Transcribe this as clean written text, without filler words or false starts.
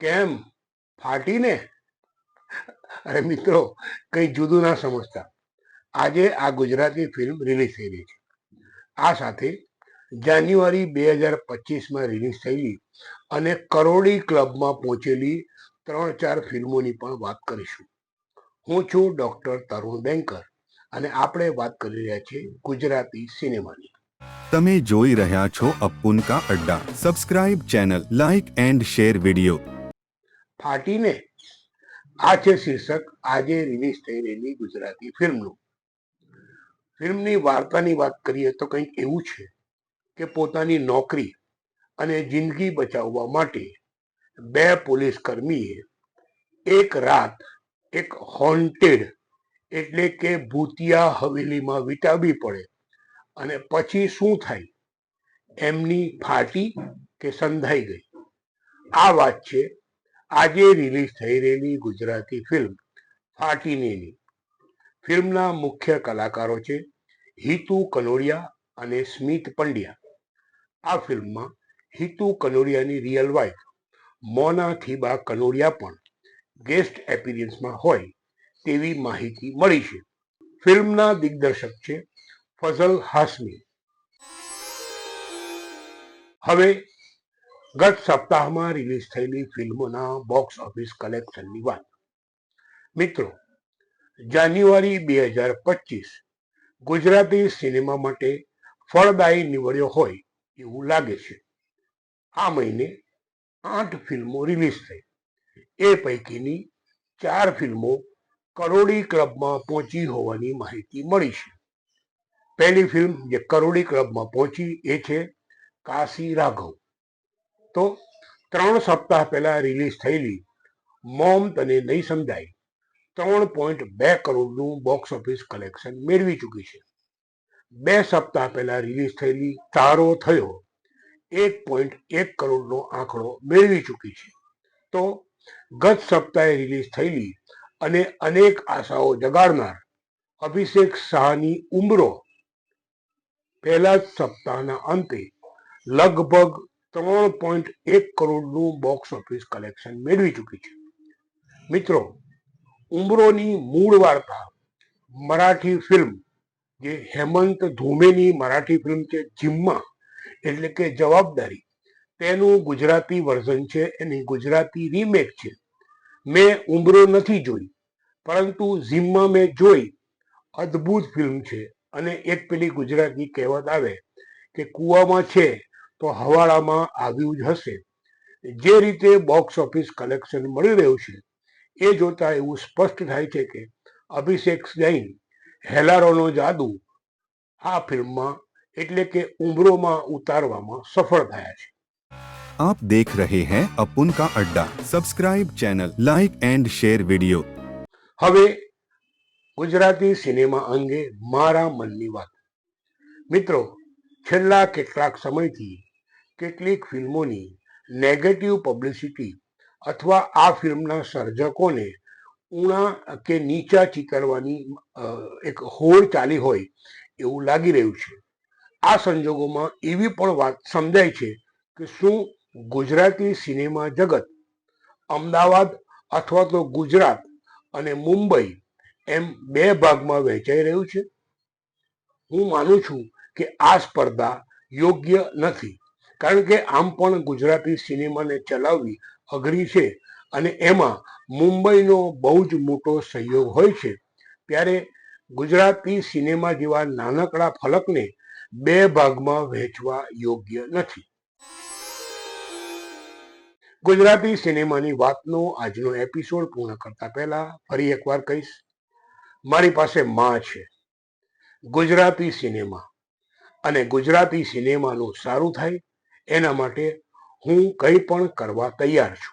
કેમ ફાટીને? અરે મિત્રો, કઈ જુદું ના સમજતા. આજે આ ગુજરાતી ફિલ્મ રિલીઝ થઈ રહી છે. આ સાથે જાન્યુઆરી 2025માં રિલીઝ થયેલી અને કરોડી ક્લબમાં પહોંચેલી 3-4 ફિલ્મોની પણ વાત કરીશું. હું છું ડોક્ટર તરુણ બેંકર અને આપણે વાત કરી રહ્યા છીએ ગુજરાતી સિનેમાની. તમે જોઈ રહ્યા છો અપ્પુન કા અડ્ડા. Subscribe channel, like and share video. ફાટીને આ છે શીર્ષક આજે રિલીઝ થઈ રહેલી ગુજરાતી ફિલ્મનું. ફિલ્મની વાર્તાની વાત કરીએ તો કંઈક એવું છે કે પોતાની નોકરી અને જિંદગી બચાવવા માટે બે પોલીસ કર્મીએ એક રાત એક હોન્ટેડ એટલે કે ભૂતિયા હવેલીમાં વિતાવવી પડે અને પછી શું થાય, એમની ફાટી કે સંધાઈ ગઈ. આ વાત છે આજે રિલીઝ થઈ રહેલી ગુજરાતી ફિલ્મ ફાટીનેની. ફિલ્મના મુખ્ય કલાકારો છે હિતુ કનોડિયા અને સ્મિત પંડ્યા. આ ફિલ્મમાં હિતુ કનોડિયાની રિયલ વાઇફ મોના થીબા કનોડિયા પણ ગેસ્ટ એપિયરન્સમાં હોય તેવી માહિતી મળી છે. ફિલ્મના દિગ્દર્શક છે ફઝલ હાશમી. હવે ગત સપ્તાહમાં રિલીઝ થયેલી ફિલ્મોના બોક્સ ઓફિસ કલેક્શનની વાત. મિત્રો, જાન્યુઆરી 2025 ગુજરાતી સિનેમા માટે ફળદાયી નીવડ્યો હોય એવું લાગે છે. આ મહિને 8 ફિલ્મો રિલીઝ થઈ. એ પૈકીની 4 ફિલ્મો કરોડી ક્લબમાં પહોંચી હોવાની માહિતી મળી છે. પહેલી ફિલ્મ જે કરોડી ક્લબમાં પહોંચી એ છે કાશી રાઘવ. તો 3 સપ્તાહ પહેલા રિલીઝ થયેલી મોમ તને નહીં સમજાય 3.2 કરોડનું બોક્સ ઓફિસ કલેક્શન મેળવી ચૂકી છે. 2 સપ્તાહ પહેલા રિલીઝ થયેલી તારો થયો 1.1 કરોડનો આંકડો મેળવી ચૂકી છે. તો ગત સપ્તાહે રિલીઝ થયેલી અને અનેક આશાઓ જગાડનાર અભિષેક શાહની ઉમરો પહેલા જ સપ્તાહના અંતે લગભગ 3.1 કરોડનું બોક્સ ઓફિસ કલેક્શન મેળવી ચૂકી છે. મિત્રો, ઉમરોની મૂળ વાર્તા મરાઠી ફિલ્મ જે હેમંત ધૂમેની મરાઠી ફિલ્મ છે જિમ્મા એટલે કે જવાબદારી, તેનું ગુજરાતી વર્ઝન છે, એની ગુજરાતી રીમેક છે. મેં ઉમરો નથી જોઈ, પરંતુ જિમ્મા મેં જોઈ. અદ્ભુત ફિલ્મ છે અને એક પેલી ગુજરાતી કહેવત આવે કે કૂવામાં છે તો હવાડામાં આવ્યું જ હશે. જે રીતે બોક્સ ઓફિસ કલેક્શન મળી રહ્યું છે એ જોતા એવું સ્પષ્ટ થાય છે કે અભિષેક જૈન હેલારોનો જાદુ આ ફિલ્મમાં એટલે કે ઉમરોમાં ઉતારવામાં સફળ થયા છે. आप देख रहे हैं अप्पुन का अड्डा. सब्सक्राइब चैनल, लाइक एंड शेर वीडियो. હવે ગુજરાતી સિનેમા અંગે મારા મનની વાત. મિત્રો, છેલ્લા કેટલાક સમયથી કેટલીક ફિલ્મોની નેગેટિવ પબ્લિસિટી અથવા આ ફિલ્મના સર્જકોને ઊણા કે નીચા ચીતરવાની એક હોડ ચાલી હોય એવું લાગી રહ્યું છે. આ સંજોગોમાં એવી પણ વાત સમજાય છે કે શું ગુજરાતી સિનેમા જગત અમદાવાદ અથવા તો ગુજરાત અને મુંબઈ એમ 2 ભાગમાં વહેંચાઈ રહ્યું છે? હું માનું છું કે આ સ્પર્ધા યોગ્ય નથી, કારણ કે આમ પણ ગુજરાતી સિનેમાને ચલાવવી અઘરી છે અને એમાં મુંબઈનો બહુ જ મોટો સહયોગ હોય છે. ત્યારે ગુજરાતી સિનેમા જેવા નાનકડા ફલકને 2 ભાગમાં વહેંચવા યોગ્ય નથી. ગુજરાતી સિનેમાની વાતનો આજનો એપિસોડ પૂર્ણ કરતા પહેલા ફરી એકવાર કહીશ, મારી પાસે માં છે ગુજરાતી સિનેમા, અને ગુજરાતી સિનેમાનું સારું થાય એના માટે હું કંઈ પણ કરવા તૈયાર છું.